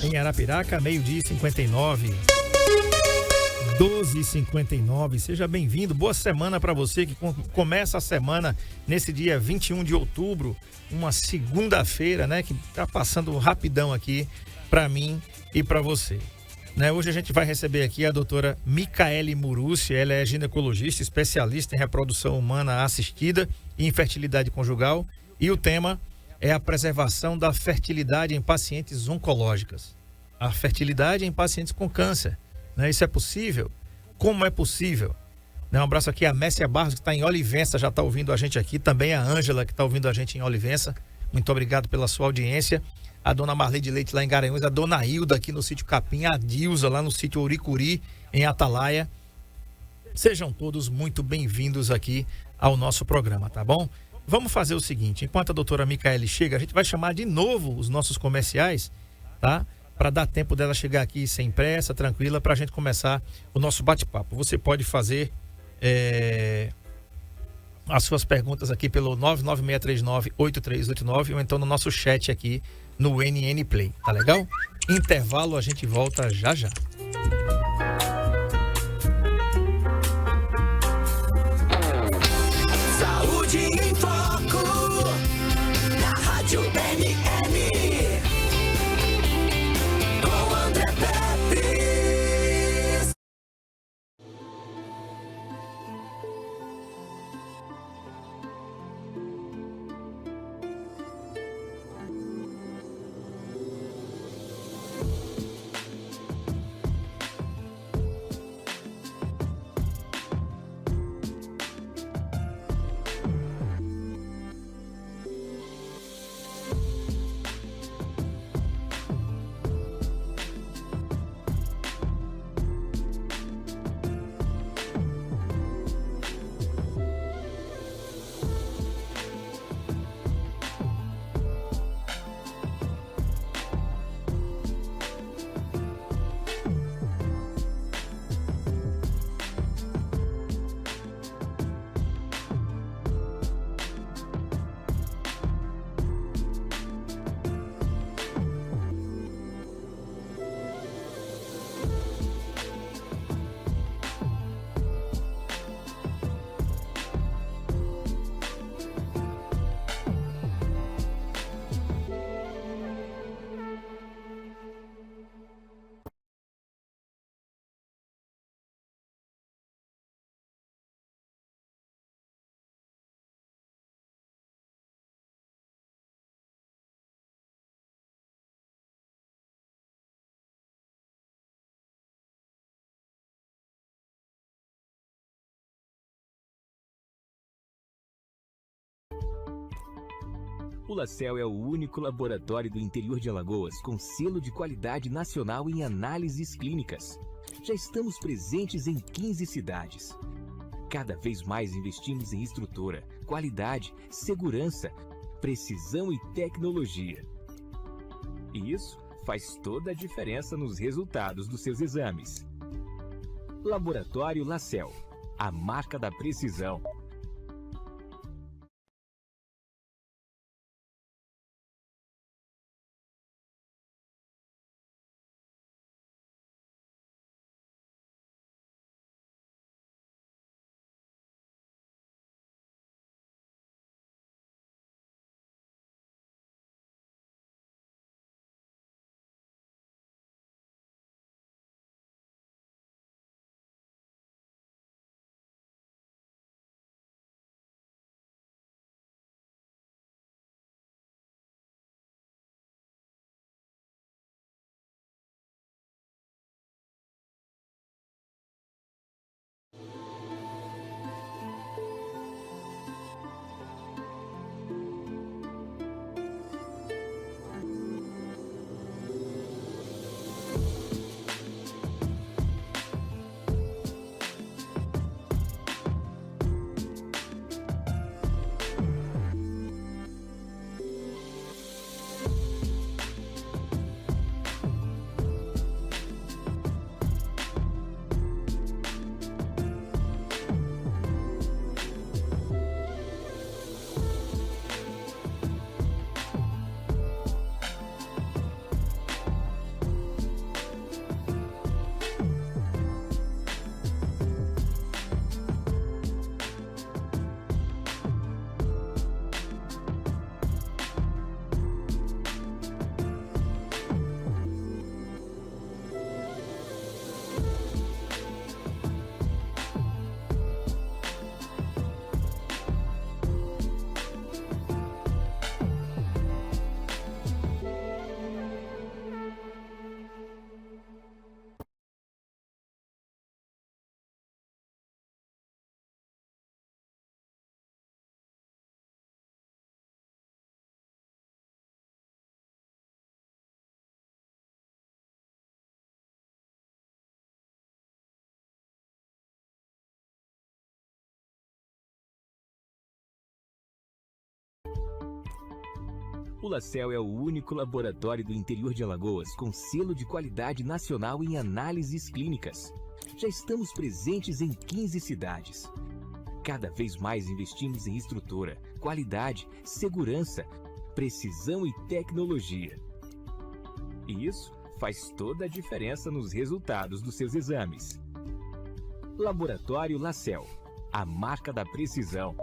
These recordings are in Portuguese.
Em Arapiraca, meio-dia e 59. 12h59, seja bem-vindo, boa semana para você que começa a semana nesse dia 21 de outubro, uma segunda-feira, né, que tá passando rapidão aqui para mim e para você, né? Hoje a gente vai receber aqui a doutora Micaele Murussi, ela é ginecologista, especialista em reprodução humana assistida e infertilidade conjugal, e o tema é a preservação da fertilidade em pacientes oncológicas, a fertilidade em pacientes com câncer. Né? Isso é possível? Como é possível? Né? Um abraço aqui a Messia Barros, que está em Olivença, já está ouvindo a gente aqui. Também a Ângela, que está ouvindo a gente em Olivença. Muito obrigado pela sua audiência. A dona Marli de Leite lá em Garanhuns, a dona Hilda aqui no sítio Capim, a Dilza lá no sítio Ouricuri, em Atalaia. Sejam todos muito bem-vindos aqui ao nosso programa, tá bom? Vamos fazer o seguinte, enquanto a doutora Micaele chega, a gente vai chamar de novo os nossos comerciais, tá? Para dar tempo dela chegar aqui sem pressa, tranquila, para a gente começar o nosso bate-papo. Você pode fazer as suas perguntas aqui pelo 99639-8389 ou então no nosso chat aqui no NN Play, tá legal? Intervalo, a gente volta já já. Saúde em Foco, na Rádio NN. O LaCell é o único laboratório do interior de Alagoas com selo de qualidade nacional em análises clínicas. Já estamos presentes em 15 cidades. Cada vez mais investimos em estrutura, qualidade, segurança, precisão e tecnologia. E isso faz toda a diferença nos resultados dos seus exames. Laboratório LaCell, a marca da precisão. O LaCell é o único laboratório do interior de Alagoas com selo de qualidade nacional em análises clínicas. Já estamos presentes em 15 cidades. Cada vez mais investimos em estrutura, qualidade, segurança, precisão e tecnologia. E isso faz toda a diferença nos resultados dos seus exames. Laboratório LaCell, a marca da precisão.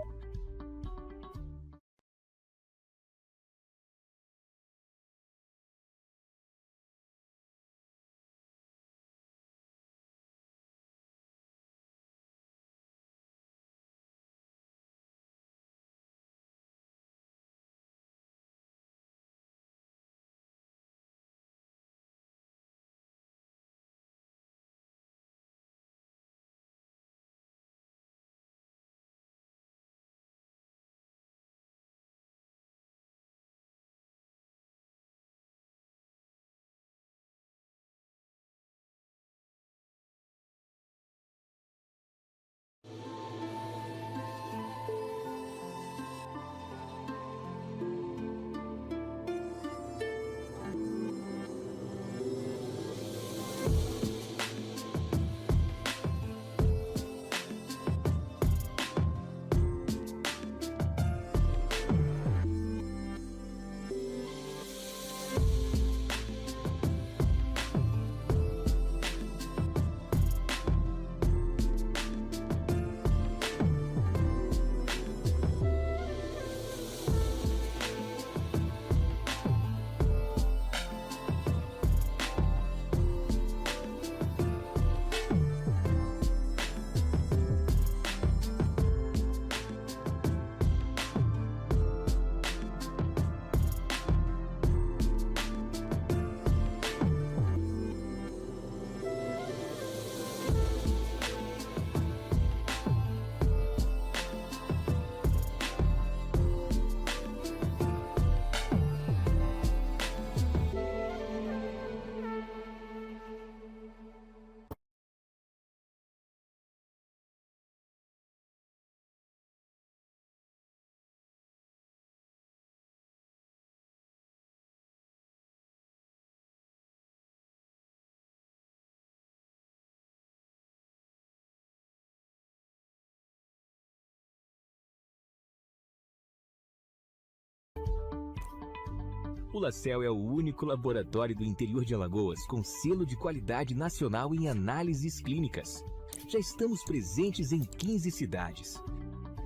O LaCell é o único laboratório do interior de Alagoas com selo de qualidade nacional em análises clínicas. Já estamos presentes em 15 cidades.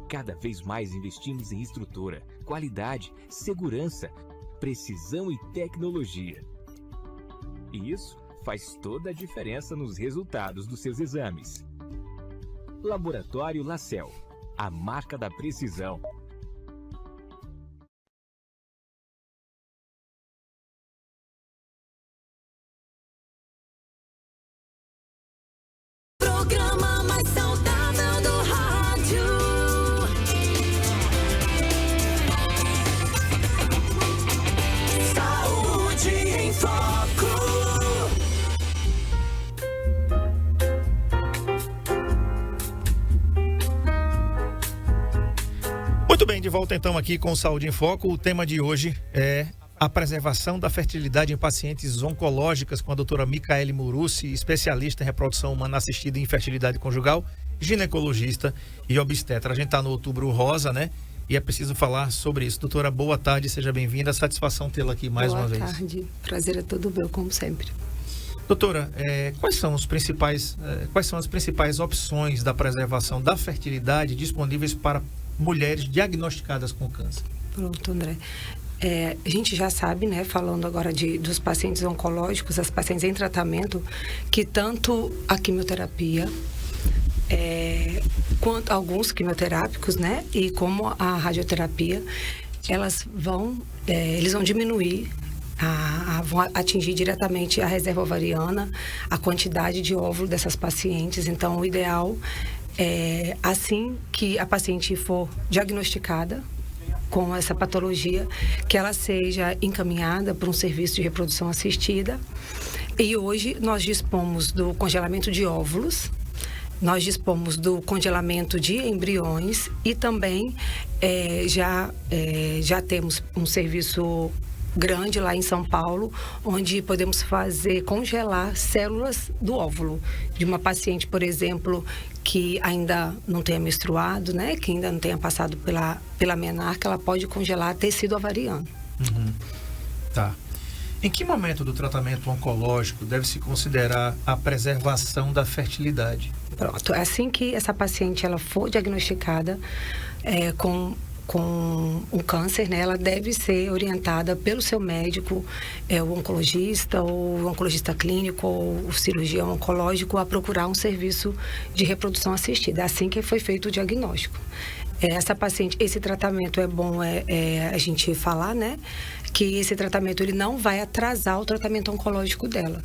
Cada vez mais investimos em estrutura, qualidade, segurança, precisão e tecnologia. E isso faz toda a diferença nos resultados dos seus exames. Laboratório LaCell, a marca da precisão. Programa mais saudável do rádio. Saúde em Foco. Muito bem, de volta então aqui com o Saúde em Foco. O tema de hoje é a preservação da fertilidade em pacientes oncológicas com a doutora Micaele Murussi, especialista em reprodução humana assistida e infertilidade conjugal, ginecologista e obstetra. A gente está no Outubro Rosa, né? E é preciso falar sobre isso. Doutora, boa tarde, seja bem-vinda. Satisfação tê-la aqui mais uma vez. Boa tarde, prazer é todo meu, como sempre. Doutora, quais são as principais opções da preservação da fertilidade disponíveis para mulheres diagnosticadas com câncer? Pronto, André. A gente já sabe, né, falando agora dos pacientes oncológicos, as pacientes em tratamento, que tanto a quimioterapia, quanto alguns quimioterápicos, né, e como a radioterapia, eles vão diminuir, vão atingir diretamente a reserva ovariana, a quantidade de óvulo dessas pacientes. Então, o ideal é, assim que a paciente for diagnosticada com essa patologia, que ela seja encaminhada para um serviço de reprodução assistida. E hoje nós dispomos do congelamento de óvulos, nós dispomos do congelamento de embriões e também já temos um serviço grande lá em São Paulo, onde podemos congelar células do óvulo de uma paciente, por exemplo, que ainda não tenha menstruado, né? Que ainda não tenha passado pela menarca, ela pode congelar tecido ovariano. Tá. Em que momento do tratamento oncológico deve-se considerar a preservação da fertilidade? Pronto, assim que essa paciente ela for diagnosticada com um câncer, né, ela deve ser orientada pelo seu médico, o oncologista, ou o oncologista clínico, ou o cirurgião oncológico, a procurar um serviço de reprodução assistida, assim que foi feito o diagnóstico. Essa paciente, esse tratamento é bom a gente falar, né, que esse tratamento ele não vai atrasar o tratamento oncológico dela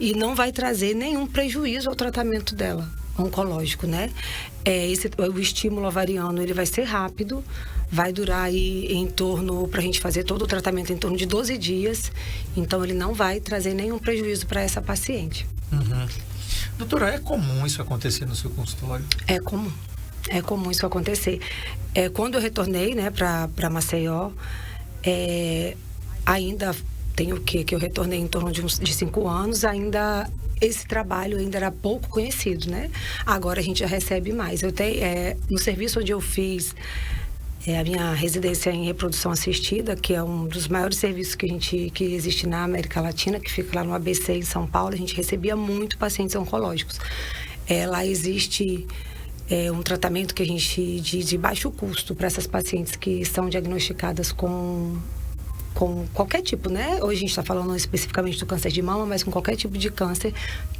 e não vai trazer nenhum prejuízo ao tratamento dela oncológico, né? O estímulo ovariano ele vai ser rápido, vai durar aí pra gente fazer todo o tratamento em torno de 12 dias, então ele não vai trazer nenhum prejuízo para essa paciente. Doutora, é comum isso acontecer no seu consultório? É comum isso acontecer. Quando eu retornei, né, para Maceió, ainda tenho que eu retornei em torno de 5 anos, ainda esse trabalho ainda era pouco conhecido, né? Agora a gente já recebe mais. Eu tenho, no serviço onde eu fiz a minha residência em reprodução assistida, que é um dos maiores serviços que existe na América Latina, que fica lá no ABC em São Paulo, a gente recebia muito pacientes oncológicos. Lá existe um tratamento que a gente diz de baixo custo para essas pacientes que são diagnosticadas com qualquer tipo, né? Hoje a gente está falando especificamente do câncer de mama, mas com qualquer tipo de câncer,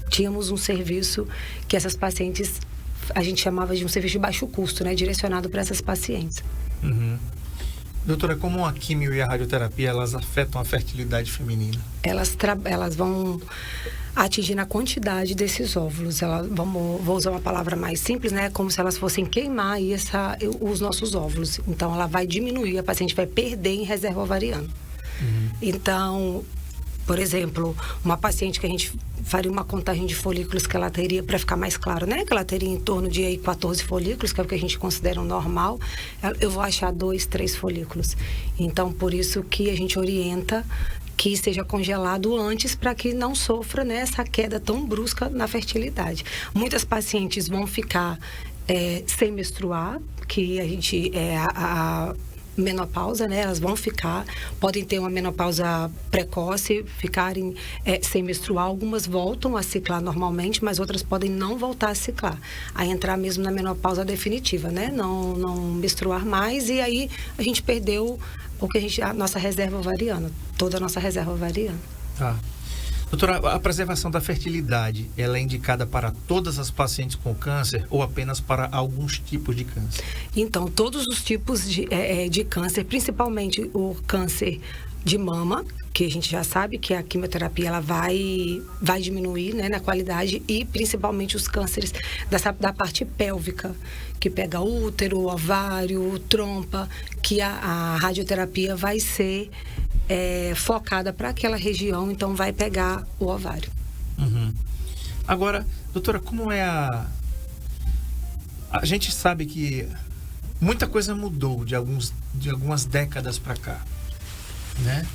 tínhamos um serviço que essas pacientes, a gente chamava de um serviço de baixo custo, né? Direcionado para essas pacientes. Doutora, como a quimio e a radioterapia, elas afetam a fertilidade feminina? Elas vão atingir a quantidade desses óvulos. Vou usar uma palavra mais simples, né? Como se elas fossem queimar aí os nossos óvulos. Então, ela vai diminuir, a paciente vai perder em reserva ovariana. Então, por exemplo, uma paciente que a gente faria uma contagem de folículos que ela teria, para ficar mais claro, né? Que ela teria em torno de aí 14 folículos, que é o que a gente considera um normal. Eu vou achar 2, 3 folículos. Então, por isso que a gente orienta que seja congelado antes, para que não sofra, né, essa queda tão brusca na fertilidade. Muitas pacientes vão ficar sem menstruar, que a gente a menopausa, né? Elas vão podem ter uma menopausa precoce, ficarem sem menstruar. Algumas voltam a ciclar normalmente, mas outras podem não voltar a ciclar, a entrar mesmo na menopausa definitiva, né? Não menstruar mais, e aí a gente perdeu a nossa reserva ovariana, toda a nossa reserva ovariana. Tá. Doutora, a preservação da fertilidade, ela é indicada para todas as pacientes com câncer ou apenas para alguns tipos de câncer? Então, todos os tipos de câncer, principalmente o câncer de mama, que a gente já sabe que a quimioterapia ela vai diminuir, né, na qualidade, e principalmente os cânceres da parte pélvica, que pega útero, ovário, trompa, que a radioterapia vai ser focada para aquela região, então vai pegar o ovário. Agora, doutora, como é a gente sabe que muita coisa mudou de algumas décadas para cá, né?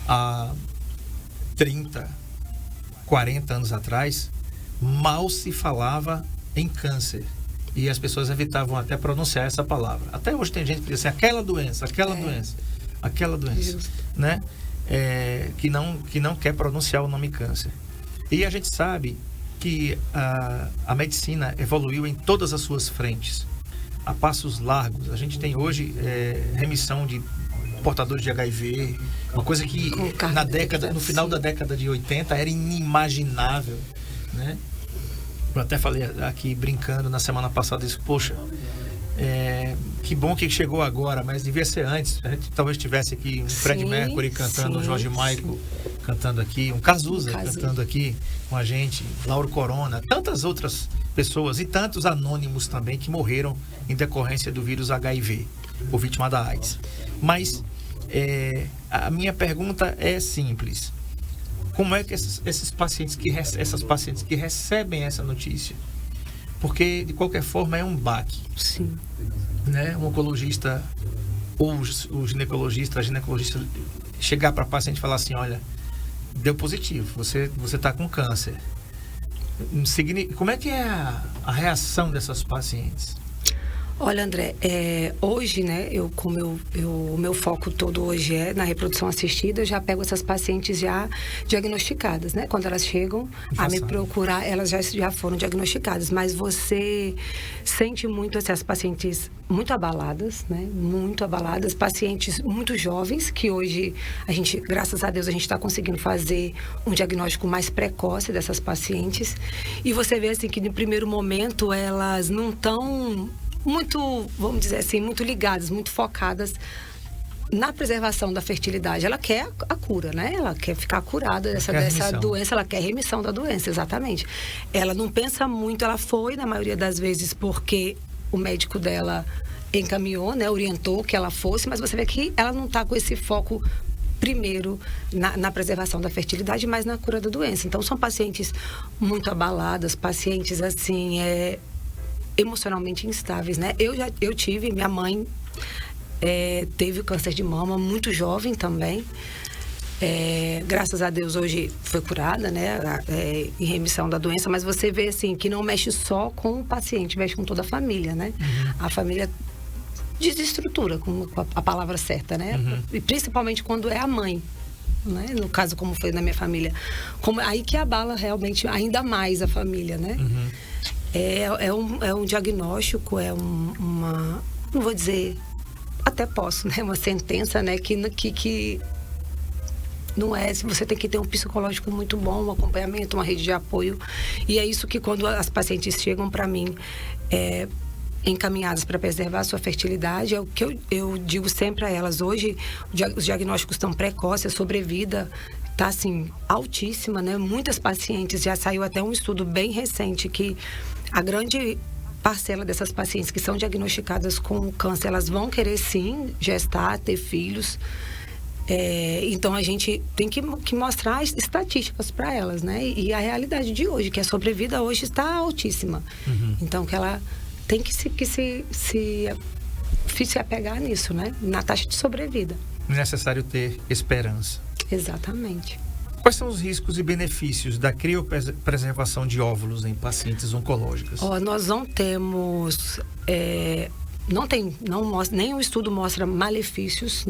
Há 30, 40 anos atrás, mal se falava em câncer. E as pessoas evitavam até pronunciar essa palavra. Até hoje tem gente que diz assim, aquela doença, né? Que não quer pronunciar o nome câncer. E a gente sabe que a medicina evoluiu em todas as suas frentes, a passos largos. A gente tem hoje remissão de portadores de HIV, uma coisa que no final da década de 80 era inimaginável, né? Eu até falei aqui brincando na semana passada isso, poxa, que bom que chegou agora, mas devia ser antes. A gente talvez tivesse aqui um Fred Mercury cantando, um Jorge Michael cantando aqui, um Cazuza cantando aqui com a gente, Lauro Corona, tantas outras pessoas e tantos anônimos também que morreram em decorrência do vírus HIV, ou vítima da AIDS. Mas a minha pergunta é simples. Como é que essas pacientes que recebem essa notícia? Porque, de qualquer forma, é um baque. Sim. Né? O oncologista ou o ginecologista, a ginecologista chegar para a paciente e falar assim, olha, deu positivo, você está com câncer. Como é que é a reação dessas pacientes? Olha, André, hoje, né, o meu foco todo hoje é na reprodução assistida, eu já pego essas pacientes já diagnosticadas, né? Quando elas chegam a me procurar, elas já foram diagnosticadas, mas você sente muito essas pacientes muito abaladas, né? Muito abaladas, pacientes muito jovens, que hoje graças a Deus, a gente está conseguindo fazer um diagnóstico mais precoce dessas pacientes, e você vê assim que no primeiro momento elas não estão muito, vamos dizer assim, muito ligadas, muito focadas na preservação da fertilidade. Ela quer a cura, né? Ela quer ficar curada dessa doença, ela quer remissão da doença, exatamente. Ela não pensa muito, ela foi, na maioria das vezes, porque o médico dela encaminhou, né? Orientou que ela fosse, mas você vê que ela não está com esse foco primeiro na preservação da fertilidade, mas na cura da doença. Então, são pacientes muito abaladas, pacientes, assim, emocionalmente instáveis, né? Eu tive, minha mãe teve câncer de mama muito jovem também. Graças a Deus hoje foi curada, né? Em remissão da doença, mas você vê assim que não mexe só com o paciente, mexe com toda a família, né? A família desestrutura, com a palavra certa, né? E principalmente quando é a mãe, né? No caso, como foi na minha família, aí que abala realmente ainda mais a família, né? É um diagnóstico, não vou dizer, até posso, né? Uma sentença, né? Que não é, você tem que ter um psicológico muito bom, um acompanhamento, uma rede de apoio. E é isso que quando as pacientes chegam para mim, encaminhadas para preservar a sua fertilidade, é o que eu digo sempre a elas. Hoje, os diagnósticos estão precoces, a sobrevida está, assim, altíssima, né? Muitas pacientes, já saiu até um estudo bem recente que a grande parcela dessas pacientes que são diagnosticadas com câncer, elas vão querer sim gestar, ter filhos. Então a gente tem que mostrar estatísticas para elas, né? E a realidade de hoje, que a sobrevida hoje está altíssima. Então que ela tem que se apegar nisso, né? Na taxa de sobrevida. É necessário ter esperança. Exatamente. Quais são os riscos e benefícios da criopreservação de óvulos em pacientes oncológicas? Nós não temos... nenhum estudo mostra malefícios,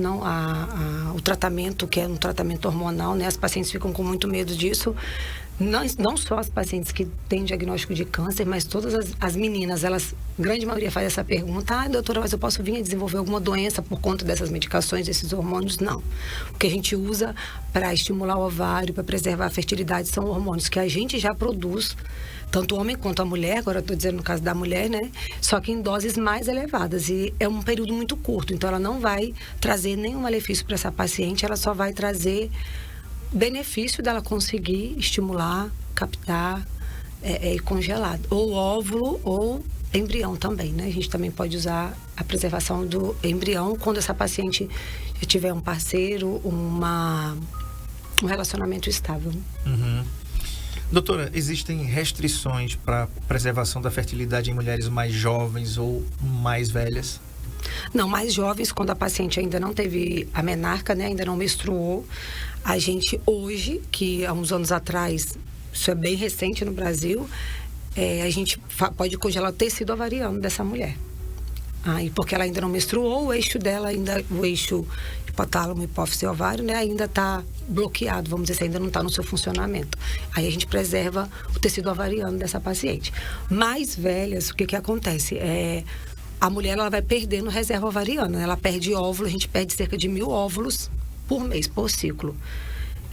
o tratamento, que é um tratamento hormonal, né? As pacientes ficam com muito medo disso. Não só as pacientes que têm diagnóstico de câncer, mas todas as meninas, a grande maioria faz essa pergunta: doutora, mas eu posso vir a desenvolver alguma doença por conta dessas medicações, desses hormônios? Não. O que a gente usa para estimular o ovário, para preservar a fertilidade, são hormônios que a gente já produz, tanto o homem quanto a mulher, agora eu estou dizendo no caso da mulher, né? Só que em doses mais elevadas, e é um período muito curto, então ela não vai trazer nenhum malefício para essa paciente, ela só vai trazer benefício dela conseguir estimular, captar e congelar, ou óvulo ou embrião também, né? A gente também pode usar a preservação do embrião quando essa paciente já tiver um parceiro, um relacionamento estável. Doutora, existem restrições para preservação da fertilidade em mulheres mais jovens ou mais velhas? Não, mais jovens, quando a paciente ainda não teve a menarca, né, ainda não menstruou. A gente hoje, que há uns anos atrás, isso é bem recente no Brasil, a gente pode congelar o tecido ovariano dessa mulher. E porque ela ainda não menstruou, o eixo dela o eixo hipotálamo, hipófise e ovário, né, ainda está bloqueado, vamos dizer assim, ainda não está no seu funcionamento. Aí a gente preserva o tecido ovariano dessa paciente. Mais velhas, o que acontece? A mulher ela vai perdendo reserva ovariana, né? Ela perde óvulo, a gente perde cerca de 1.000 óvulos por mês, por ciclo.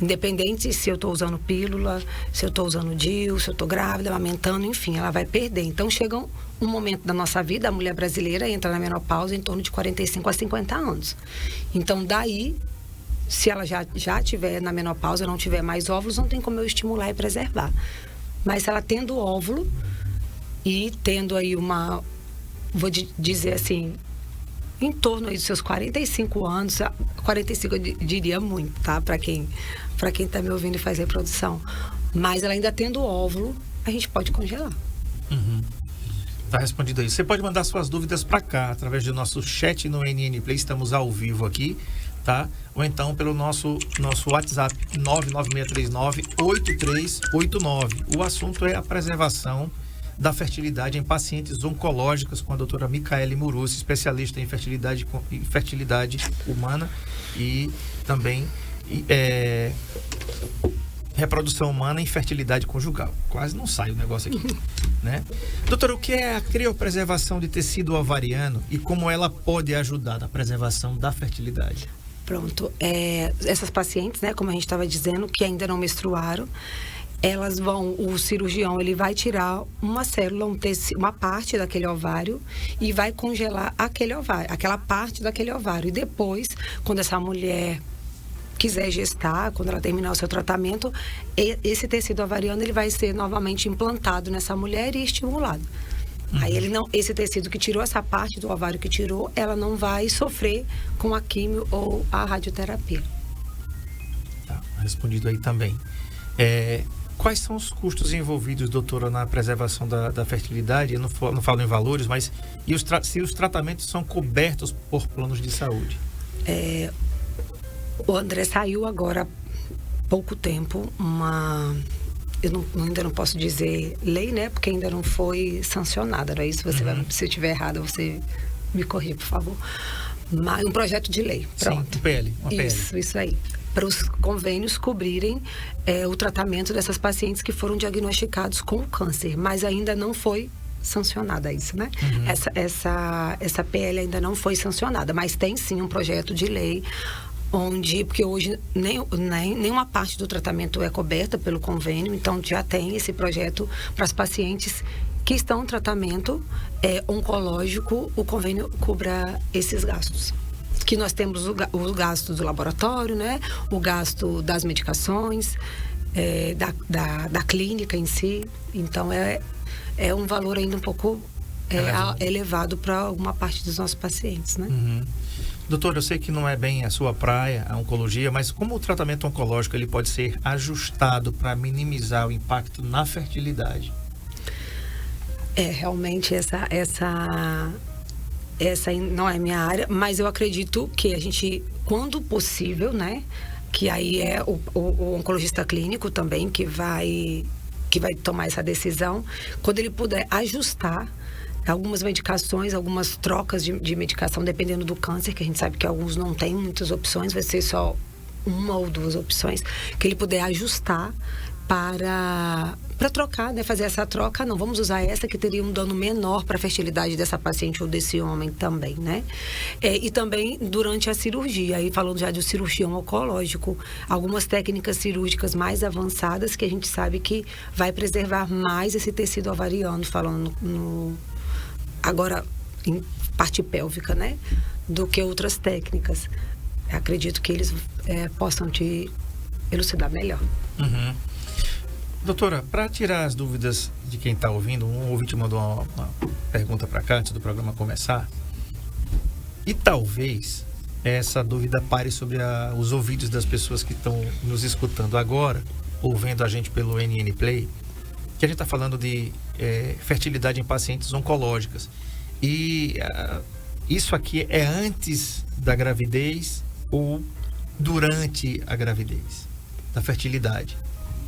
Independente se eu estou usando pílula, se eu estou usando DIU, se eu estou grávida, amamentando, enfim, ela vai perder. Então, chega um momento da nossa vida, a mulher brasileira entra na menopausa em torno de 45 a 50 anos. Então, daí, se ela já tiver na menopausa, não tiver mais óvulos, não tem como eu estimular e preservar. Mas ela tendo óvulo e tendo aí vou dizer assim, em torno aí dos seus 45 anos, 45 eu diria muito, tá? Para quem tá me ouvindo e faz reprodução. Mas ela ainda tendo óvulo, a gente pode congelar. Tá respondido aí. Você pode mandar suas dúvidas para cá, através do nosso chat no NN Play. Estamos ao vivo aqui, tá? Ou então pelo nosso WhatsApp 99639-8389. O assunto é a preservação da fertilidade em pacientes oncológicas com a doutora Micaele Muruzzi, especialista em fertilidade humana e também reprodução humana e fertilidade conjugal. Quase não sai o negócio aqui, né? Doutora, o que é a criopreservação de tecido ovariano e como ela pode ajudar na preservação da fertilidade? Pronto. Essas pacientes, né, como a gente estava dizendo, que ainda não menstruaram, o cirurgião, ele vai tirar uma célula, uma parte daquele ovário e vai congelar aquele ovário, aquela parte daquele ovário. E depois, quando essa mulher quiser gestar, quando ela terminar o seu tratamento, esse tecido ovariano, ele vai ser novamente implantado nessa mulher e estimulado. Aí esse tecido que tirou, essa parte do ovário que tirou, ela não vai sofrer com a quimio ou a radioterapia. Tá, respondido aí também. Quais são os custos envolvidos, doutora, na preservação da fertilidade? Eu não falo em valores, mas se os tratamentos são cobertos por planos de saúde? O André saiu agora há pouco tempo ainda não posso dizer lei, né? Porque ainda não foi sancionada, não é isso? Se eu estiver errado, você me corrija, por favor. Mas um projeto de lei, pronto. Sim, uma PL. Isso aí. Para os convênios cobrirem o tratamento dessas pacientes que foram diagnosticados com câncer, mas ainda não foi sancionada isso, né? Essa PL ainda não foi sancionada, mas tem sim um projeto de lei porque hoje nenhuma parte do tratamento é coberta pelo convênio, então já tem esse projeto para as pacientes que estão em tratamento oncológico, o convênio cubra esses gastos. Que nós temos o gasto do laboratório, né? O gasto das medicações, da clínica em si. Então, é um valor ainda um pouco elevado para alguma parte dos nossos pacientes, né? Uhum. Doutor, eu sei que não é bem a sua praia, a oncologia, mas como o tratamento oncológico ele pode ser ajustado para minimizar o impacto na fertilidade? Realmente essa não é minha área, mas eu acredito que a gente, quando possível, né, que aí é o oncologista clínico também que vai tomar essa decisão, quando ele puder ajustar algumas medicações, algumas trocas de medicação, dependendo do câncer, que a gente sabe que alguns não têm muitas opções, vai ser só uma ou duas opções, que ele puder ajustar para trocar, né? Fazer essa troca, não, vamos usar essa que teria um dano menor para a fertilidade dessa paciente ou desse homem também, né? E também durante a cirurgia, aí falando já do cirurgião oncológico, algumas técnicas cirúrgicas mais avançadas que a gente sabe que vai preservar mais esse tecido ovariano, falando agora em parte pélvica, né? Do que outras técnicas. Acredito que eles possam te elucidar melhor. Uhum. Doutora, para tirar as dúvidas de quem está ouvindo, um ouvinte mandou uma pergunta para cá antes do programa começar. E talvez essa dúvida pare sobre os ouvidos das pessoas que estão nos escutando agora, ouvindo a gente pelo NN Play, que a gente está falando de fertilidade em pacientes oncológicas. E isso aqui é antes da gravidez ou durante a gravidez, da fertilidade?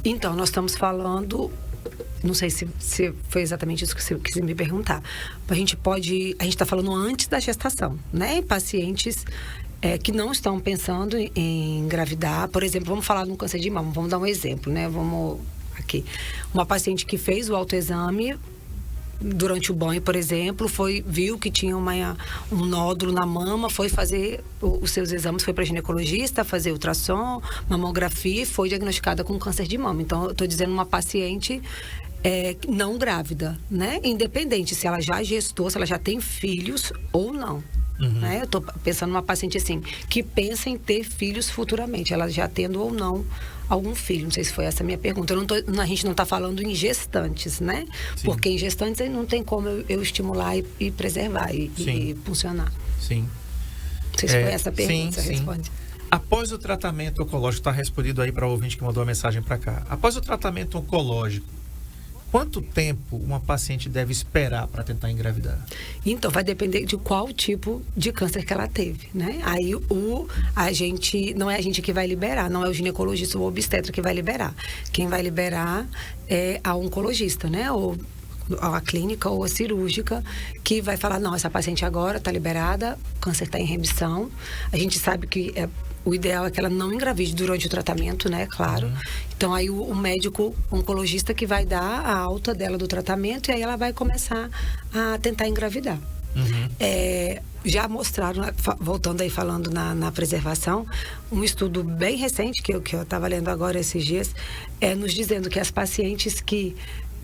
Então, nós estamos falando, não sei se foi exatamente isso que você quis me perguntar. A gente está falando antes da gestação, né? Em pacientes que não estão pensando em engravidar. Por exemplo, vamos falar de um câncer de mama, vamos dar um exemplo, né? Aqui. Uma paciente que fez o autoexame durante o banho, por exemplo, viu que tinha um nódulo na mama, foi fazer os seus exames, foi para ginecologista, fazer ultrassom, mamografia e foi diagnosticada com câncer de mama. Então, eu estou dizendo uma paciente não grávida, né? Independente se ela já gestou, se ela já tem filhos ou não. Uhum. Né? Eu estou pensando numa paciente assim, que pensa em ter filhos futuramente, ela já tendo ou não algum filho. Não sei se foi essa a minha pergunta. A gente não está falando em gestantes, né? Sim. Porque em gestantes não tem como eu estimular e preservar e funcionar. Sim. Não sei se foi essa a pergunta, você responde. Após o tratamento oncológico, está respondido aí para o ouvinte que mandou a mensagem para cá. Após o tratamento oncológico, quanto tempo uma paciente deve esperar para tentar engravidar? Então, vai depender de qual tipo de câncer que ela teve, né? Aí, não é a gente que vai liberar, não é o ginecologista ou o obstetra que vai liberar. Quem vai liberar é a oncologista, né? Ou a clínica ou a cirúrgica, que vai falar, não, essa paciente agora está liberada, o câncer está em remissão. A gente sabe que o ideal é que ela não engravide durante o tratamento, né? Claro. Então, aí o médico oncologista que vai dar a alta dela do tratamento, e aí ela vai começar a tentar engravidar. Já mostraram, voltando aí falando na preservação, um estudo bem recente, que eu estava lendo agora esses dias, nos dizendo que as pacientes que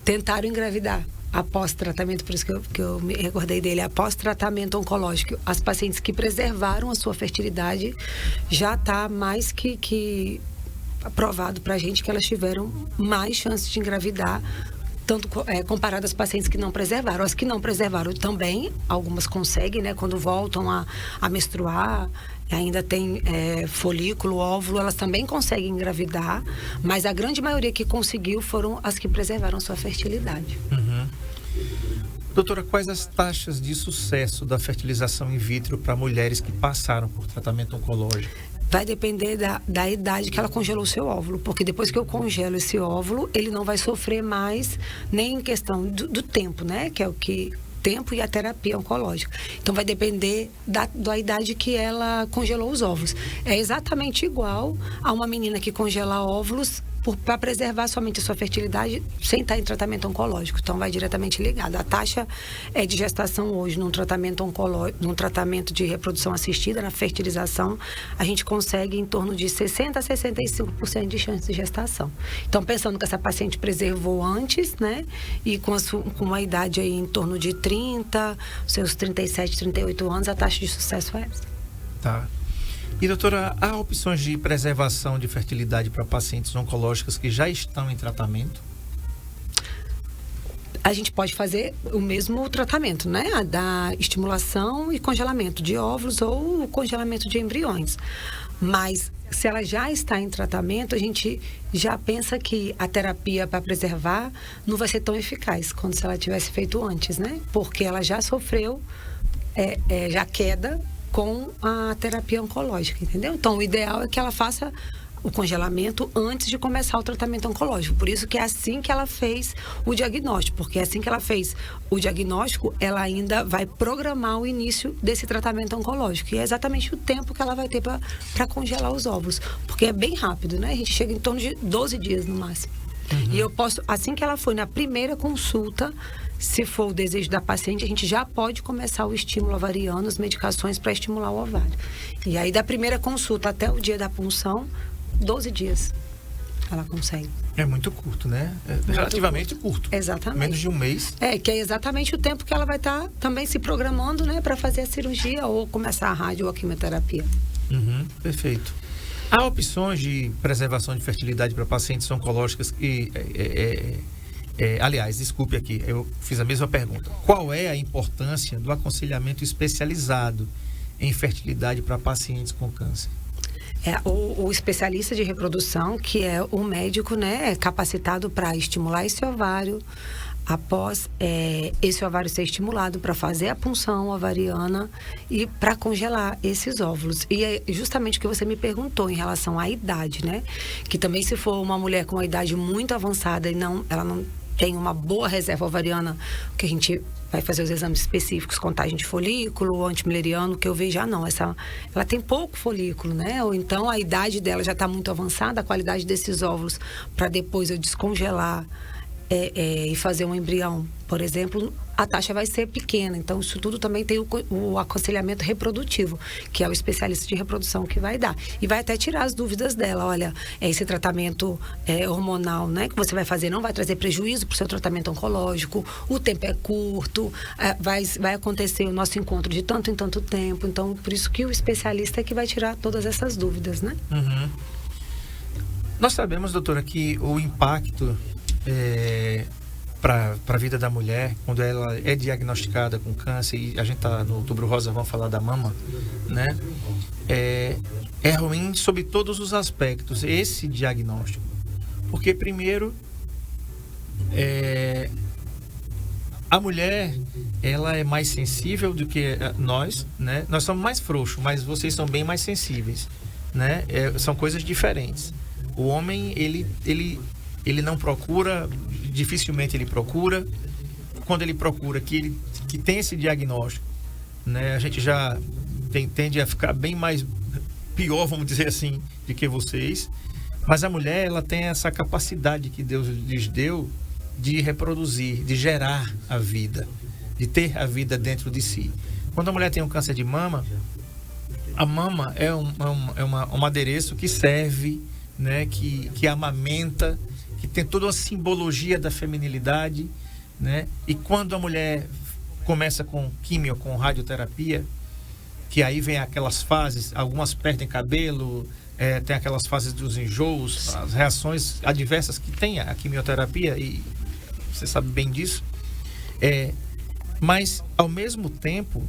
tentaram engravidar após tratamento, por isso que eu me recordei dele, após tratamento oncológico, as pacientes que preservaram a sua fertilidade, já está mais que provado para a gente que elas tiveram mais chances de engravidar, tanto comparado às pacientes que não preservaram. As que não preservaram também, algumas conseguem, né, quando voltam a menstruar, ainda tem folículo, óvulo, elas também conseguem engravidar, mas a grande maioria que conseguiu foram as que preservaram sua fertilidade. Doutora, quais as taxas de sucesso da fertilização in vitro para mulheres que passaram por tratamento oncológico? Vai depender da idade que ela congelou o seu óvulo, porque depois que eu congelo esse óvulo, ele não vai sofrer mais, nem em questão do tempo, né? Que é o que... tempo e a terapia oncológica. Então, vai depender da idade que ela congelou os óvulos. É exatamente igual a uma menina que congela óvulos para preservar somente a sua fertilidade sem estar em tratamento oncológico. Então, vai diretamente ligado. A taxa de gestação hoje num tratamento oncológico, num tratamento de reprodução assistida, na fertilização, a gente consegue em torno de 60% a 65% de chance de gestação. Então, pensando que essa paciente preservou antes, né? E com uma idade aí em torno de 30, seus 37, 38 anos, a taxa de sucesso é essa. Tá. E, doutora, há opções de preservação de fertilidade para pacientes oncológicas que já estão em tratamento? A gente pode fazer o mesmo tratamento, né? Da estimulação e congelamento de óvulos ou congelamento de embriões. Mas, se ela já está em tratamento, a gente já pensa que a terapia para preservar não vai ser tão eficaz quanto se ela tivesse feito antes, né? Porque ela já sofreu já queda com a terapia oncológica, entendeu? Então, o ideal é que ela faça o congelamento antes de começar o tratamento oncológico. Por isso que é assim que ela fez o diagnóstico, porque é assim que ela fez o diagnóstico, ela ainda vai programar o início desse tratamento oncológico. E é exatamente o tempo que ela vai ter para congelar os óvulos, porque é bem rápido, né? A gente chega em torno de 12 dias no máximo. E eu posso, assim que ela foi na primeira consulta, se for o desejo da paciente, a gente já pode começar o estímulo ovariano, as medicações para estimular o ovário. E aí, da primeira consulta até o dia da punção, 12 dias ela consegue. É muito curto, né? É relativamente curto. Exatamente. Menos de um mês. Que é exatamente o tempo que ela vai estar também se programando, né, para fazer a cirurgia ou começar a rádio ou a quimioterapia. Perfeito. Há opções de preservação de fertilidade para pacientes oncológicas que... aliás, desculpe aqui, eu fiz a mesma pergunta. Qual é a importância do aconselhamento especializado em fertilidade para pacientes com câncer? O especialista de reprodução, que é o médico, né, capacitado para estimular esse ovário, após esse ovário ser estimulado, para fazer a punção ovariana e para congelar esses óvulos. E é justamente o que você me perguntou em relação à idade, né? Que também, se for uma mulher com uma idade muito avançada e ela não tem uma boa reserva ovariana, que a gente vai fazer os exames específicos, contagem de folículo, antimileriano, que eu vejo, não, ela tem pouco folículo, né? Ou então a idade dela já está muito avançada, a qualidade desses óvulos, para depois eu descongelar e fazer um embrião, por exemplo, a taxa vai ser pequena. Então, isso tudo também tem o aconselhamento reprodutivo, que é o especialista de reprodução que vai dar. E vai até tirar as dúvidas dela. Olha, esse tratamento hormonal, né, que você vai fazer não vai trazer prejuízo para o seu tratamento oncológico, o tempo é curto, vai acontecer o nosso encontro de tanto em tanto tempo. Então, por isso que o especialista é que vai tirar todas essas dúvidas, né? Nós sabemos, doutora, que o impacto para a vida da mulher, quando ela é diagnosticada com câncer, e a gente está no Outubro Rosa, vamos falar da mama, né? É ruim sob todos os aspectos, esse diagnóstico. Porque, primeiro, A mulher, ela é mais sensível do que nós, né? Nós somos mais frouxos, mas vocês são bem mais sensíveis, né? São coisas diferentes. O homem, ele não procura, dificilmente ele procura. Quando ele procura que tem esse diagnóstico, né? A gente já tende a ficar bem mais pior, vamos dizer assim, do que vocês. Mas a mulher, ela tem essa capacidade que Deus lhes deu de reproduzir, de gerar a vida, de ter a vida dentro de si. Quando a mulher tem um câncer de mama, a mama é um adereço que serve, né, que amamenta, que tem toda uma simbologia da feminilidade, né? E quando a mulher começa com quimio, com radioterapia, que aí vem aquelas fases, algumas perdem cabelo, tem aquelas fases dos enjoos, as reações adversas que tem a quimioterapia, e você sabe bem disso. Mas, ao mesmo tempo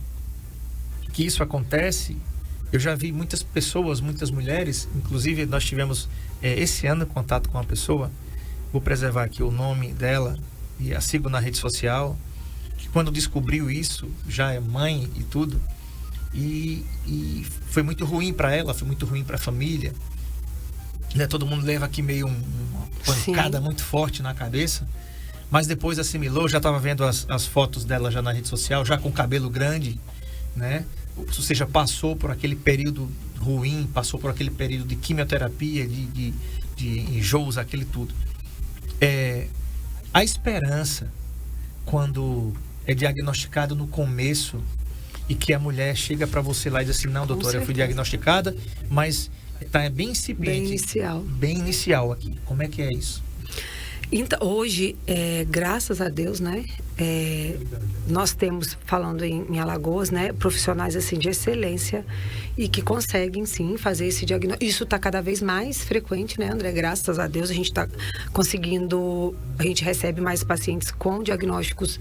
que isso acontece, eu já vi muitas pessoas, muitas mulheres, inclusive nós tivemos esse ano contato com uma pessoa, vou preservar aqui o nome dela, e a sigo na rede social, que quando descobriu isso, já é mãe e tudo, e foi muito ruim para ela, foi muito ruim para a família, né? Todo mundo leva aqui meio uma pancada Sim. muito forte na cabeça, mas depois assimilou, já estava vendo as fotos dela já na rede social, já com cabelo grande, né? Ou seja, passou por aquele período ruim, passou por aquele período de quimioterapia, de enjoos, aquele tudo. A esperança, quando é diagnosticado no começo e que a mulher chega para você lá e diz assim, não, doutora, eu fui diagnosticada, mas está bem incipiente. Bem inicial aqui. Como é que é isso? Então, hoje, graças a Deus, né, nós temos, falando em Alagoas, né, profissionais assim de excelência e que conseguem, sim, fazer esse diagnóstico. Isso está cada vez mais frequente, né, André? Graças a Deus, a gente está conseguindo, a gente recebe mais pacientes com diagnósticos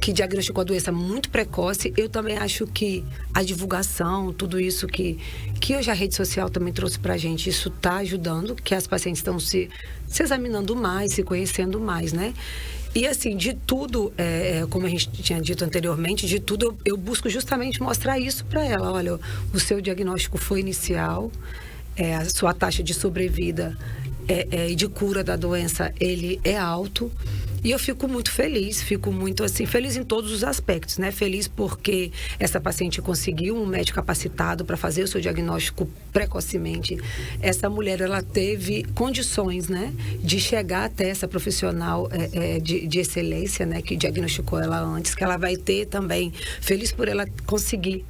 que diagnosticou a doença muito precoce. Eu também acho que a divulgação, tudo isso que hoje a rede social também trouxe pra gente, isso tá ajudando, que as pacientes estão se examinando mais, se conhecendo mais, né? E assim, de tudo, como a gente tinha dito anteriormente, de tudo eu busco justamente mostrar isso para ela. Olha, o seu diagnóstico foi inicial, a sua taxa de sobrevida e de cura da doença, ele é alto. E eu fico muito feliz, fico muito assim, feliz em todos os aspectos, né? Feliz porque essa paciente conseguiu um médico capacitado para fazer o seu diagnóstico precocemente. Essa mulher, ela teve condições, né, de chegar até essa profissional de excelência, né, que diagnosticou ela antes, que ela vai ter também, feliz por ela conseguir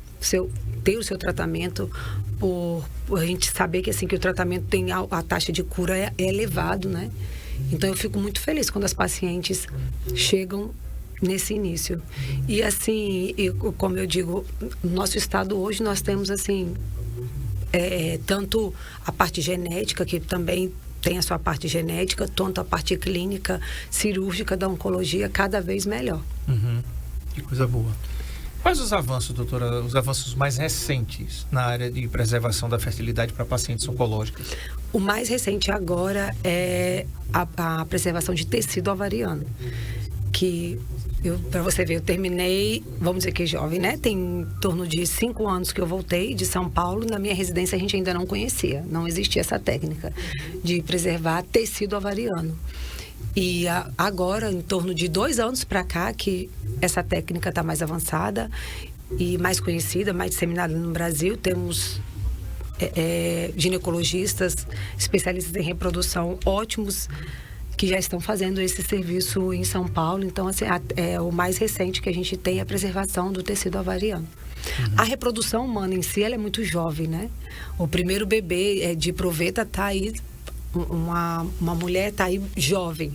ter o seu tratamento, por a gente saber que, assim, que o tratamento tem a taxa de cura é elevado, né? Então eu fico muito feliz quando as pacientes chegam nesse início. E assim, como eu digo, no nosso estado hoje nós temos assim, tanto a parte genética, que também tem a sua parte genética, tanto a parte clínica, cirúrgica, da oncologia, cada vez melhor. Uhum. Que coisa boa. Quais os avanços, doutora, os avanços mais recentes na área de preservação da fertilidade para pacientes oncológicas? O mais recente agora é a preservação de tecido ovariano, que para você ver, eu terminei, vamos dizer que jovem, né? Tem em torno de 5 anos que eu voltei de São Paulo. Na minha residência a gente ainda não conhecia, não existia essa técnica de preservar tecido ovariano. E agora, em torno de 2 anos para cá, que essa técnica está mais avançada e mais conhecida, mais disseminada no Brasil. Temos ginecologistas, especialistas em reprodução ótimos, que já estão fazendo esse serviço em São Paulo. Então, assim, o mais recente que a gente tem é a preservação do tecido ovariano. Uhum. A reprodução humana em si, ela é muito jovem, né? O primeiro bebê de proveta está aí, uma mulher está aí jovem.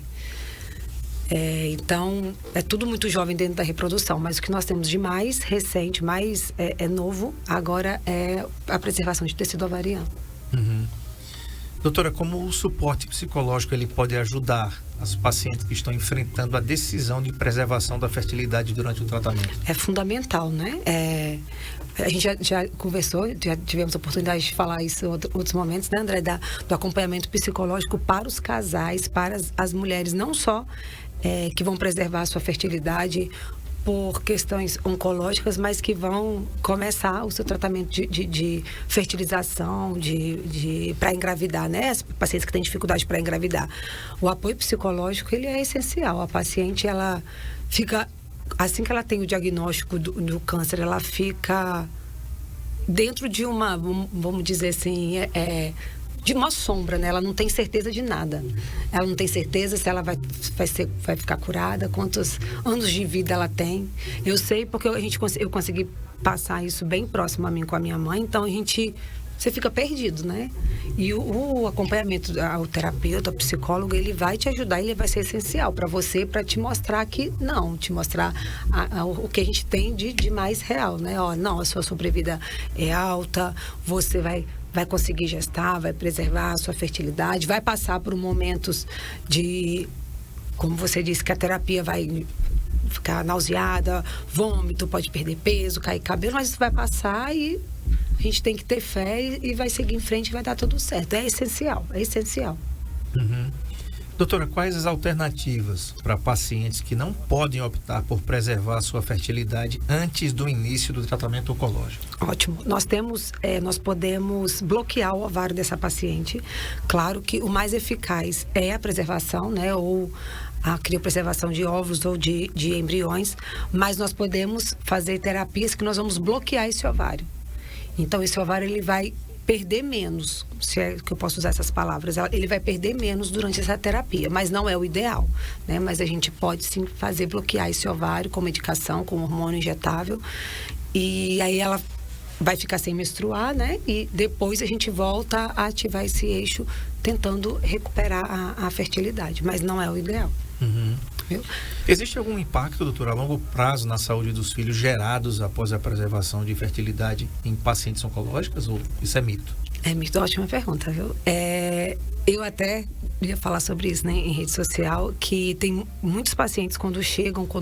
Então, é tudo muito jovem dentro da reprodução, mas o que nós temos de mais recente, mais novo, agora é a preservação de tecido ovariano. Uhum. Doutora, como o suporte psicológico ele pode ajudar as pacientes que estão enfrentando a decisão de preservação da fertilidade durante o tratamento? É fundamental, né? A gente já conversou, já tivemos a oportunidade de falar isso em outros momentos, né, André? Do acompanhamento psicológico para os casais, para as mulheres, não só que vão preservar a sua fertilidade por questões oncológicas, mas que vão começar o seu tratamento de fertilização, para engravidar, né? As pacientes que têm dificuldade para engravidar. O apoio psicológico, ele é essencial. A paciente, ela fica, assim que ela tem o diagnóstico do câncer, ela fica dentro de uma, vamos dizer assim, de uma sombra, né? Ela não tem certeza de nada. Ela não tem certeza se ela vai ficar curada, quantos anos de vida ela tem. Eu sei porque eu consegui passar isso bem próximo a mim com a minha mãe, então você fica perdido, né? E o acompanhamento ao terapeuta, ao psicólogo, ele vai te ajudar, ele vai ser essencial para você, para te mostrar te mostrar o que a gente tem de mais real, né? Não, a sua sobrevida é alta, você vai conseguir gestar, vai preservar a sua fertilidade, vai passar por momentos como você disse, que a terapia vai ficar nauseada, vômito, pode perder peso, cair cabelo, mas isso vai passar e a gente tem que ter fé e vai seguir em frente e vai dar tudo certo. É essencial, é essencial. Uhum. Doutora, quais as alternativas para pacientes que não podem optar por preservar a sua fertilidade antes do início do tratamento oncológico? Ótimo. Nós podemos bloquear o ovário dessa paciente. Claro que o mais eficaz é a preservação, né? Ou a criopreservação de óvulos ou de embriões, mas nós podemos fazer terapias que nós vamos bloquear esse ovário. Então, esse ovário, ele vai perder menos, se é que eu posso usar essas palavras, ele vai perder menos durante essa terapia, mas não é o ideal, né? Mas a gente pode sim bloquear esse ovário com medicação, com hormônio injetável, e aí ela vai ficar sem menstruar, né? E depois a gente volta a ativar esse eixo, tentando recuperar a fertilidade, mas não é o ideal. Uhum. Existe algum impacto, doutora, a longo prazo na saúde dos filhos gerados após a preservação de fertilidade em pacientes oncológicas, ou isso é mito? É mito, ótima pergunta, viu? Eu até ia falar sobre isso, né, em rede social, que tem muitos pacientes quando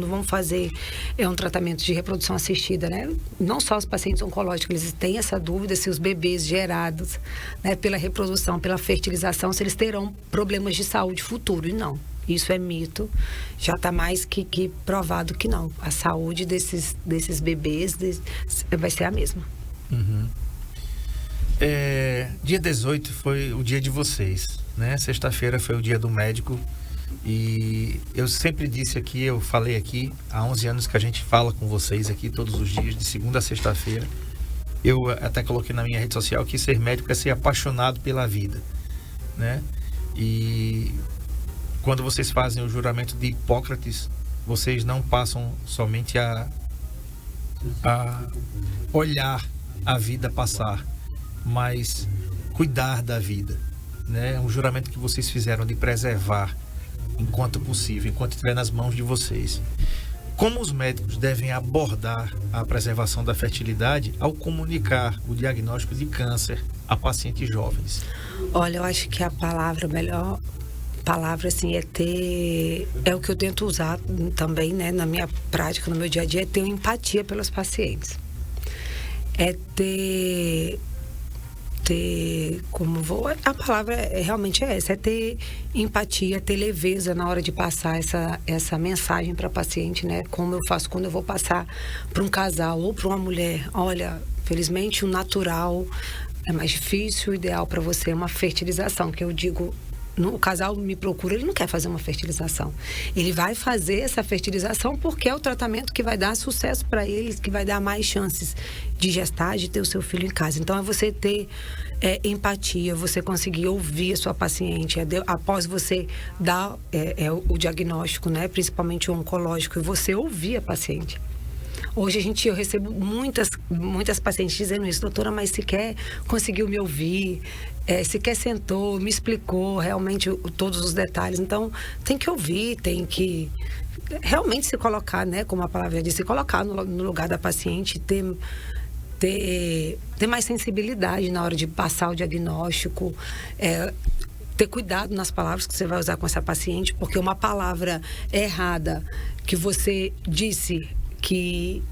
vão fazer um tratamento de reprodução assistida, né? Não só os pacientes oncológicos, eles têm essa dúvida se os bebês gerados, né, pela reprodução, pela fertilização, se eles terão problemas de saúde futuro, e não. Isso é mito, já está mais que provado que não. A saúde desses bebês vai ser a mesma. Uhum. Dia 18 foi o dia de vocês, né? Sexta-feira foi o dia do médico e eu sempre disse aqui, eu falei aqui, há 11 anos que a gente fala com vocês aqui todos os dias, de segunda a sexta-feira. Eu até coloquei na minha rede social que ser médico é ser apaixonado pela vida, né? E quando vocês fazem o juramento de Hipócrates, vocês não passam somente a olhar a vida passar, mas cuidar da vida, né? Um juramento que vocês fizeram de preservar enquanto possível, enquanto estiver nas mãos de vocês. Como os médicos devem abordar a preservação da fertilidade ao comunicar o diagnóstico de câncer a pacientes jovens? Olha, eu acho que a melhor palavra, assim, é o que eu tento usar também, né, na minha prática, no meu dia a dia, é ter empatia pelos pacientes. É ter a palavra realmente é essa, é ter empatia, ter leveza na hora de passar essa mensagem para a paciente, né? Como eu faço quando eu vou passar para um casal ou para uma mulher. Olha, felizmente o natural é mais difícil, o ideal para você é uma fertilização, que eu digo, o casal me procura, ele não quer fazer uma fertilização. Ele vai fazer essa fertilização porque é o tratamento que vai dar sucesso para eles, que vai dar mais chances de gestar, de ter o seu filho em casa. Então, é você ter empatia, você conseguir ouvir a sua paciente, após você dar o diagnóstico, né, principalmente o oncológico, e você ouvir a paciente. Hoje eu recebo muitas pacientes dizendo isso, doutora, mas sequer conseguiu me ouvir, sequer sentou, me explicou realmente todos os detalhes. Então, tem que ouvir, tem que realmente se colocar, né, como a palavra diz, se colocar no lugar da paciente, ter ter mais sensibilidade na hora de passar o diagnóstico, ter cuidado nas palavras que você vai usar com essa paciente, porque uma palavra errada que você disse que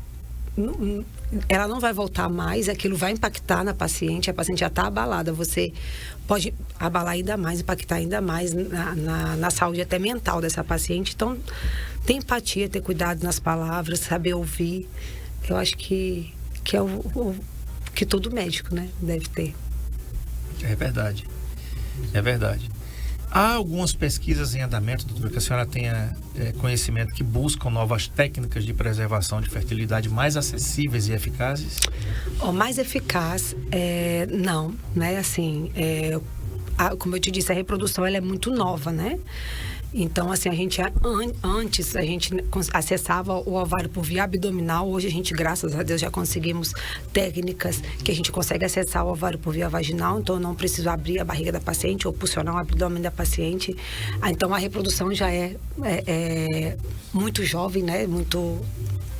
ela não vai voltar mais, aquilo vai impactar na paciente, a paciente já está abalada, você pode abalar ainda mais, impactar ainda mais na saúde até mental dessa paciente. Então, ter empatia, ter cuidado nas palavras, saber ouvir, eu acho que é o que todo médico, né, deve ter. É verdade. É verdade. Há algumas pesquisas em andamento, doutora, que a senhora tenha conhecimento, que buscam novas técnicas de preservação de fertilidade mais acessíveis e eficazes? O mais eficaz, não, né? Assim, como eu te disse, a reprodução ela é muito nova, né? Então, assim, antes a gente acessava o ovário por via abdominal. Hoje a gente, graças a Deus, já conseguimos técnicas que a gente consegue acessar o ovário por via vaginal. Então, eu não preciso abrir a barriga da paciente ou pulsionar o abdômen da paciente. Então, a reprodução já é muito jovem, né? Muito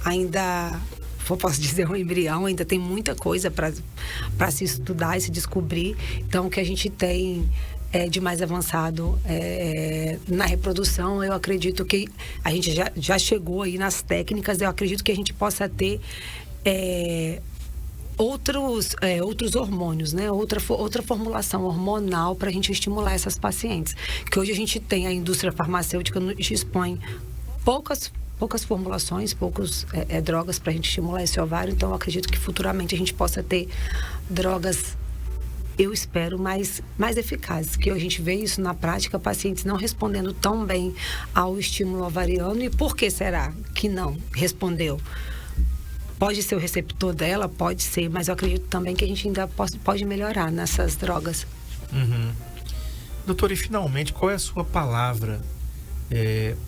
ainda... posso dizer, um embrião, ainda tem muita coisa para se estudar e se descobrir. Então, o que a gente tem de mais avançado na reprodução, eu acredito que a gente já chegou aí nas técnicas, eu acredito que a gente possa ter outros hormônios, né? Outra formulação hormonal para a gente estimular essas pacientes. Que hoje a gente tem, a indústria farmacêutica dispõe poucas formulações, drogas para a gente estimular esse ovário. Então, eu acredito que futuramente a gente possa ter drogas, eu espero, mais eficazes. Que a gente vê isso na prática, pacientes não respondendo tão bem ao estímulo ovariano. E por que será que não respondeu? Pode ser o receptor dela, pode ser, mas eu acredito também que a gente ainda pode melhorar nessas drogas. Uhum. Doutora, e finalmente, qual é a sua palavra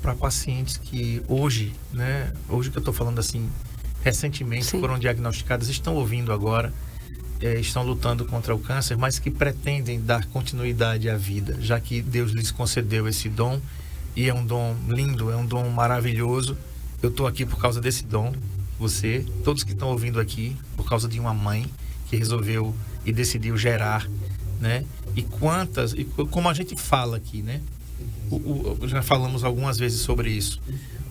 para pacientes que hoje que eu estou falando assim, recentemente Sim. foram diagnosticadas, estão ouvindo agora, estão lutando contra o câncer, mas que pretendem dar continuidade à vida, já que Deus lhes concedeu esse dom, e é um dom lindo, é um dom maravilhoso. Eu estou aqui por causa desse dom, todos que estão ouvindo aqui, por causa de uma mãe que resolveu e decidiu gerar, né? E como a gente fala aqui, né? Já falamos algumas vezes sobre isso.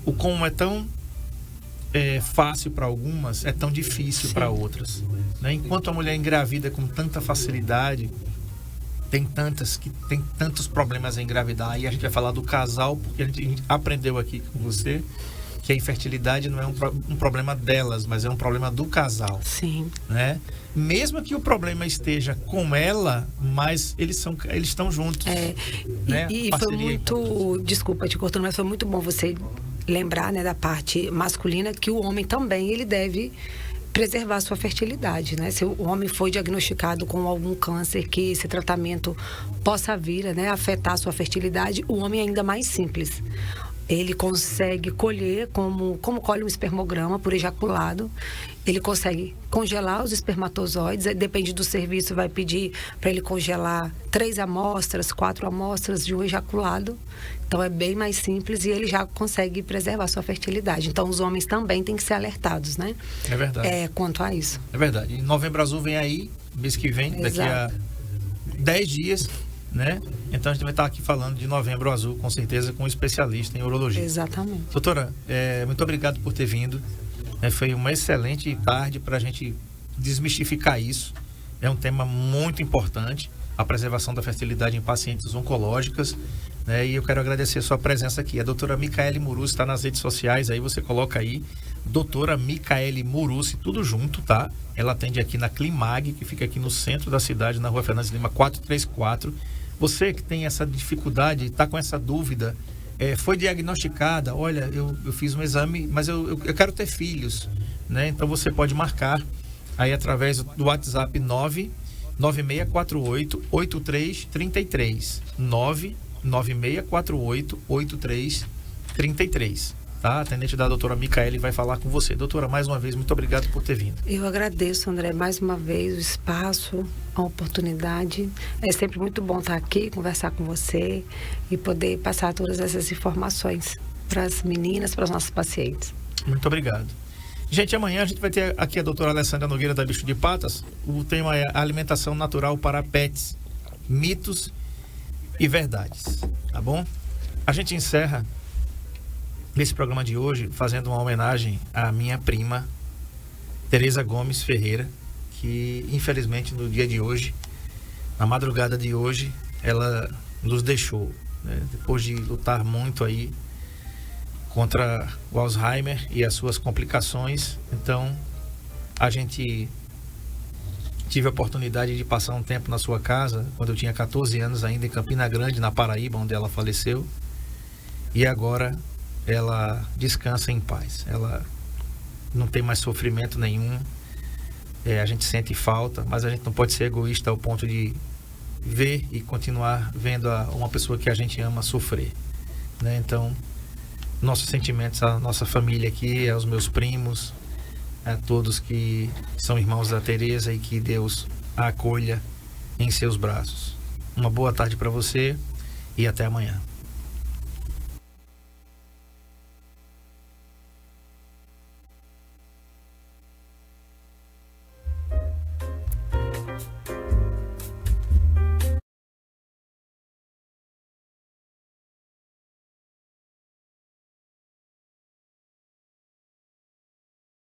O como é tão fácil para algumas, é tão difícil para outras, né? Enquanto a mulher engravida com tanta facilidade, tem tantos problemas em engravidar. E a gente vai falar do casal, porque a gente aprendeu aqui com você que a infertilidade não é um problema delas, mas é um problema do casal. Sim. Né? Mesmo que o problema esteja com ela, mas eles estão juntos. Né? E foi muito... Desculpa te cortando, mas foi muito bom você lembrar, né, da parte masculina, que o homem também ele deve preservar a sua fertilidade, né? Se o homem foi diagnosticado com algum câncer, que esse tratamento possa vir, né, afetar a sua fertilidade, o homem é ainda mais simples. Ele consegue colher, como colhe um espermograma por ejaculado, ele consegue congelar os espermatozoides, depende do serviço, vai pedir para ele congelar 3 amostras, 4 amostras de um ejaculado. Então é bem mais simples e ele já consegue preservar a sua fertilidade. Então os homens também têm que ser alertados, né? É verdade. Quanto a isso. É verdade. E Novembro Azul vem aí, mês que vem, Exato. Daqui a 10 dias, né? Então a gente vai estar aqui falando de Novembro Azul, com certeza, com um especialista em urologia. Exatamente. Doutora, muito obrigado por ter vindo. Foi uma excelente tarde para a gente desmistificar isso. É um tema muito importante, a preservação da fertilidade em pacientes oncológicas, né? E eu quero agradecer a sua presença aqui. A doutora Micaele Murussi está nas redes sociais, aí você coloca aí, doutora Micaele Murussi, tudo junto, tá? Ela atende aqui na Climag, que fica aqui no centro da cidade, na Rua Fernandes Lima 434. Você que tem essa dificuldade, está com essa dúvida, foi diagnosticada, olha, eu fiz um exame, mas eu quero ter filhos, né? Então você pode marcar aí através do WhatsApp 99648-8333, 99648-8333, tá? A atendente da doutora Micaele vai falar com você. Doutora, mais uma vez, muito obrigado por ter vindo. Eu agradeço, André, mais uma vez o espaço, a oportunidade. É sempre muito bom estar aqui, conversar com você e poder passar todas essas informações para as meninas, para os nossos pacientes. Muito obrigado. Gente, amanhã a gente vai ter aqui a doutora Alessandra Nogueira da Bicho de Patas. O tema é alimentação natural para pets, mitos e verdades, tá bom? A gente encerra esse programa de hoje fazendo uma homenagem à minha prima, Tereza Gomes Ferreira, que infelizmente no dia de hoje, na madrugada de hoje, ela nos deixou, né? Depois de lutar muito aí contra o Alzheimer e as suas complicações. Então, a gente tive a oportunidade de passar um tempo na sua casa, quando eu tinha 14 anos ainda, em Campina Grande, na Paraíba, onde ela faleceu. E agora ela descansa em paz. Ela não tem mais sofrimento nenhum. A gente sente falta, mas a gente não pode ser egoísta ao ponto de ver e continuar vendo uma pessoa que a gente ama sofrer, né? Então, nossos sentimentos à nossa família aqui, aos meus primos, a todos que são irmãos da Tereza, e que Deus a acolha em seus braços. Uma boa tarde para você e até amanhã.